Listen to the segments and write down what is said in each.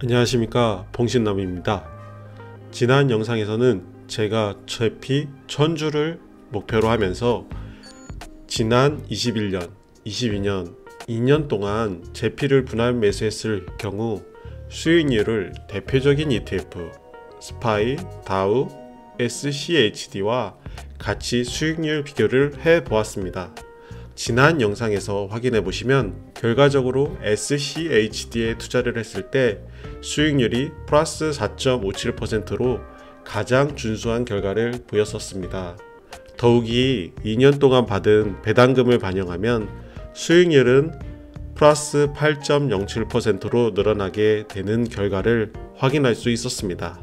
안녕하십니까, 봉신남입니다. 지난 영상에서는 제가 제피 1000주를 목표로 하면서 지난 21년, 22년, 2년 동안 제피를 분할 매수했을 경우 수익률을 대표적인 ETF 스파이, 다우, SCHD와 같이 수익률 비교를 해 보았습니다. 지난 영상에서 확인해 보시면 결과적으로 SCHD에 투자를 했을 때 수익률이 플러스 4.57%로 가장 준수한 결과를 보였었습니다. 더욱이 2년 동안 받은 배당금을 반영하면 수익률은 플러스 8.07%로 늘어나게 되는 결과를 확인할 수 있었습니다.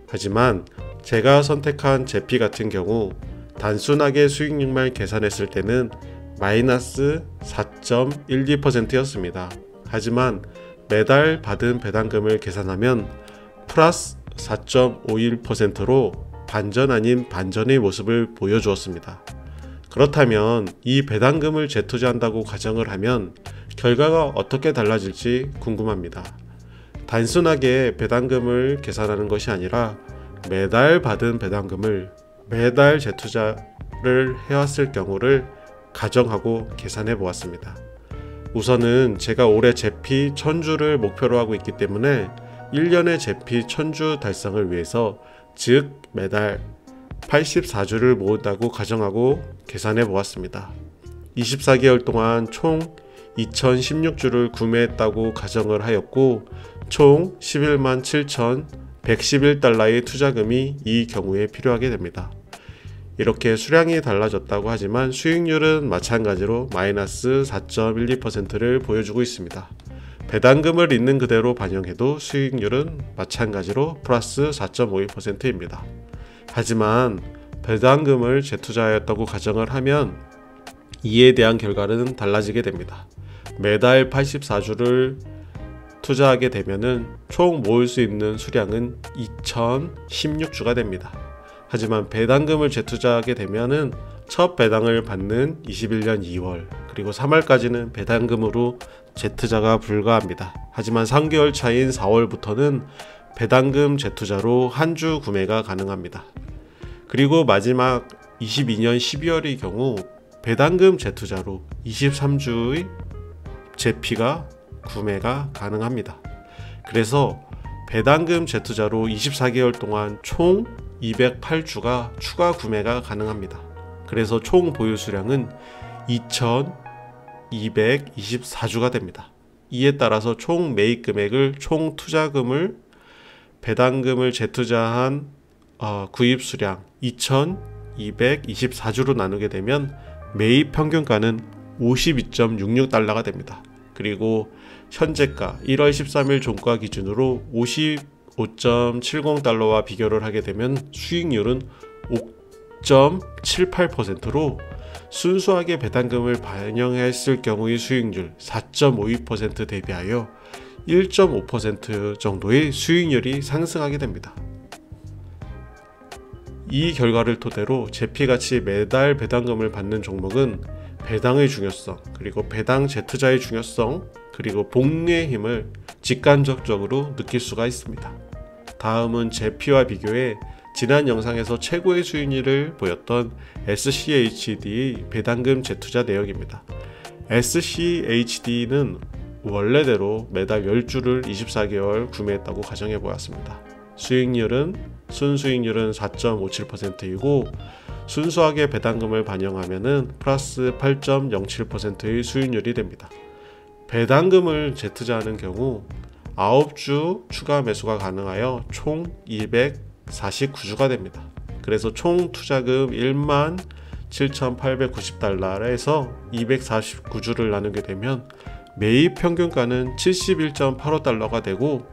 하지만 제가 선택한 제피 같은 경우 단순하게 수익률만 계산했을 때는 마이너스 4.12%였습니다. 하지만 매달 받은 배당금을 계산하면 플러스 4.51%로 반전 아닌 반전의 모습을 보여주었습니다. 그렇다면 이 배당금을 재투자한다고 가정을 하면 결과가 어떻게 달라질지 궁금합니다. 단순하게 배당금을 계산하는 것이 아니라 매달 받은 배당금을 매달 재투자를 해왔을 경우를 가정하고 계산해 보았습니다. 우선은 제가 올해 제피 1000주를 목표로 하고 있기 때문에 1년의 제피 1000주 달성을 위해서 즉 매달 84주를 모은다고 가정하고 계산해 보았습니다. 24개월 동안 총 2016주를 구매했다고 가정을 하였고 총 11만 7,111달러의 투자금이 이 경우에 필요하게 됩니다. 이렇게 수량이 달라졌다고 하지만 수익률은 마찬가지로 마이너스 4.12%를 보여주고 있습니다. 배당금을 있는 그대로 반영해도 수익률은 마찬가지로 플러스 4.51%입니다. 하지만 배당금을 재투자하였다고 가정을 하면 이에 대한 결과는 달라지게 됩니다. 매달 84주를 투자하게 되면 총 모을 수 있는 수량은 2016주가 됩니다. 하지만 배당금을 재투자하게 되면은 첫 배당을 받는 21년 2월 그리고 3월까지는 배당금으로 재투자가 불가합니다. 하지만 3개월 차인 4월부터는 배당금 재투자로 한 주 구매가 가능합니다. 그리고 마지막 22년 12월의 경우 배당금 재투자로 23주의 제피가 구매가 가능합니다. 그래서 배당금 재투자로 24개월 동안 총 208주가 추가 구매가 가능합니다. 그래서 총 보유 수량은 2224주가 됩니다. 이에 따라서 총 매입 금액을 총 투자금을 배당금을 재투자한 구입 수량 2224주로 나누게 되면 매입 평균가는 52.66달러가 됩니다. 그리고 현재가 1월 13일 종가 기준으로 55.70달러와 비교를 하게 되면 수익률은 5.78%로 순수하게 배당금을 반영했을 경우의 수익률 4.52% 대비하여 1.5% 정도의 수익률이 상승하게 됩니다. 이 결과를 토대로 제피같이 매달 배당금을 받는 종목은 배당의 중요성, 그리고 배당 재투자의 중요성, 그리고 복리의 힘을 직간접적으로 느낄 수가 있습니다. 다음은 제피와 비교해 지난 영상에서 최고의 수익률을 보였던 SCHD의 배당금 재투자 내역입니다. SCHD는 원래대로 매달 10주를 24개월 구매했다고 가정해 보았습니다. 순수익률은 4.57%이고 순수하게 배당금을 반영하면 플러스 8.07%의 수익률이 됩니다. 배당금을 재투자하는 경우 9주 추가 매수가 가능하여 총 249주가 됩니다. 그래서 총 투자금 17,890달러에서 249주를 나누게 되면 매입 평균가는 71.85달러가 되고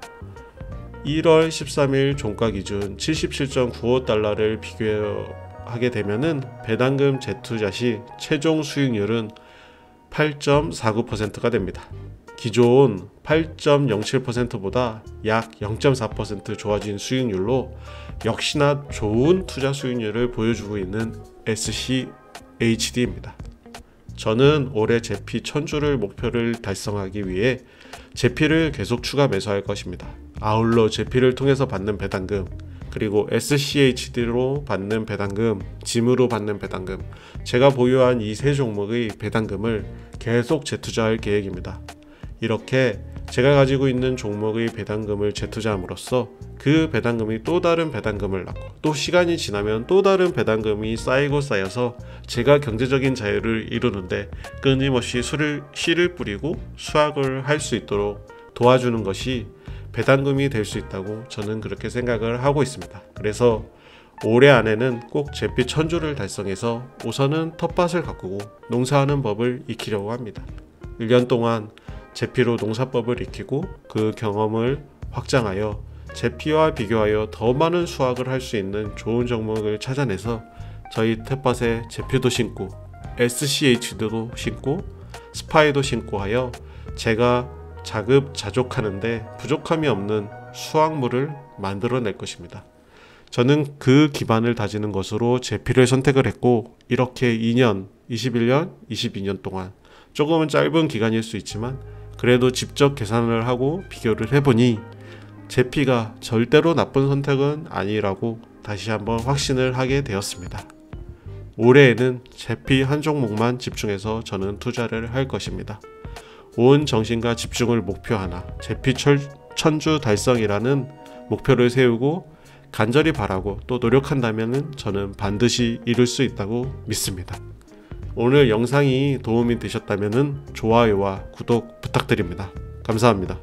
1월 13일 종가 기준 77.95달러를 비교하게 되면 배당금 재투자 시 최종 수익률은 8.49%가 됩니다. 기존 8.07%보다 약 0.4% 좋아진 수익률로 역시나 좋은 투자 수익률을 보여주고 있는 SCHD입니다. 저는 올해 제피 1000주를 목표를 달성하기 위해 제피를 계속 추가 매수할 것입니다. 아울러 제피를 통해서 받는 배당금, 그리고 SCHD로 받는 배당금, 짐으로 받는 배당금, 제가 보유한 이 세 종목의 배당금을 계속 재투자할 계획입니다. 이렇게 제가 가지고 있는 종목의 배당금을 재투자함으로써 그 배당금이 또 다른 배당금을 낳고, 또 시간이 지나면 또 다른 배당금이 쌓이고 쌓여서 제가 경제적인 자유를 이루는데 끊임없이 씨를 뿌리고 수확을 할 수 있도록 도와주는 것이 배당금이 될 수 있다고 저는 그렇게 생각을 하고 있습니다. 그래서 올해 안에는 꼭 제피 1000주를 달성해서 우선은 텃밭을 가꾸고 농사하는 법을 익히려고 합니다. 1년 동안 제피로 농사법을 익히고 그 경험을 확장하여 제피와 비교하여 더 많은 수확을 할 수 있는 좋은 종목을 찾아내서 저희 텃밭에 제피도 심고 SCH도 심고 스파이도 심고 하여 제가 자급자족하는데 부족함이 없는 수확물을 만들어낼 것입니다. 저는 그 기반을 다지는 것으로 제피를 선택을 했고, 이렇게 2년, 21년, 22년 동안 조금은 짧은 기간일 수 있지만 그래도 직접 계산을 하고 비교를 해보니 제피가 절대로 나쁜 선택은 아니라고 다시 한번 확신을 하게 되었습니다. 올해에는 제피 한 종목만 집중해서 저는 투자를 할 것입니다. 온 정신과 집중을 목표 하나, 제피 1000주 달성이라는 목표를 세우고 간절히 바라고 또 노력한다면 저는 반드시 이룰 수 있다고 믿습니다. 오늘 영상이 도움이 되셨다면 좋아요와 구독 부탁드립니다. 감사합니다.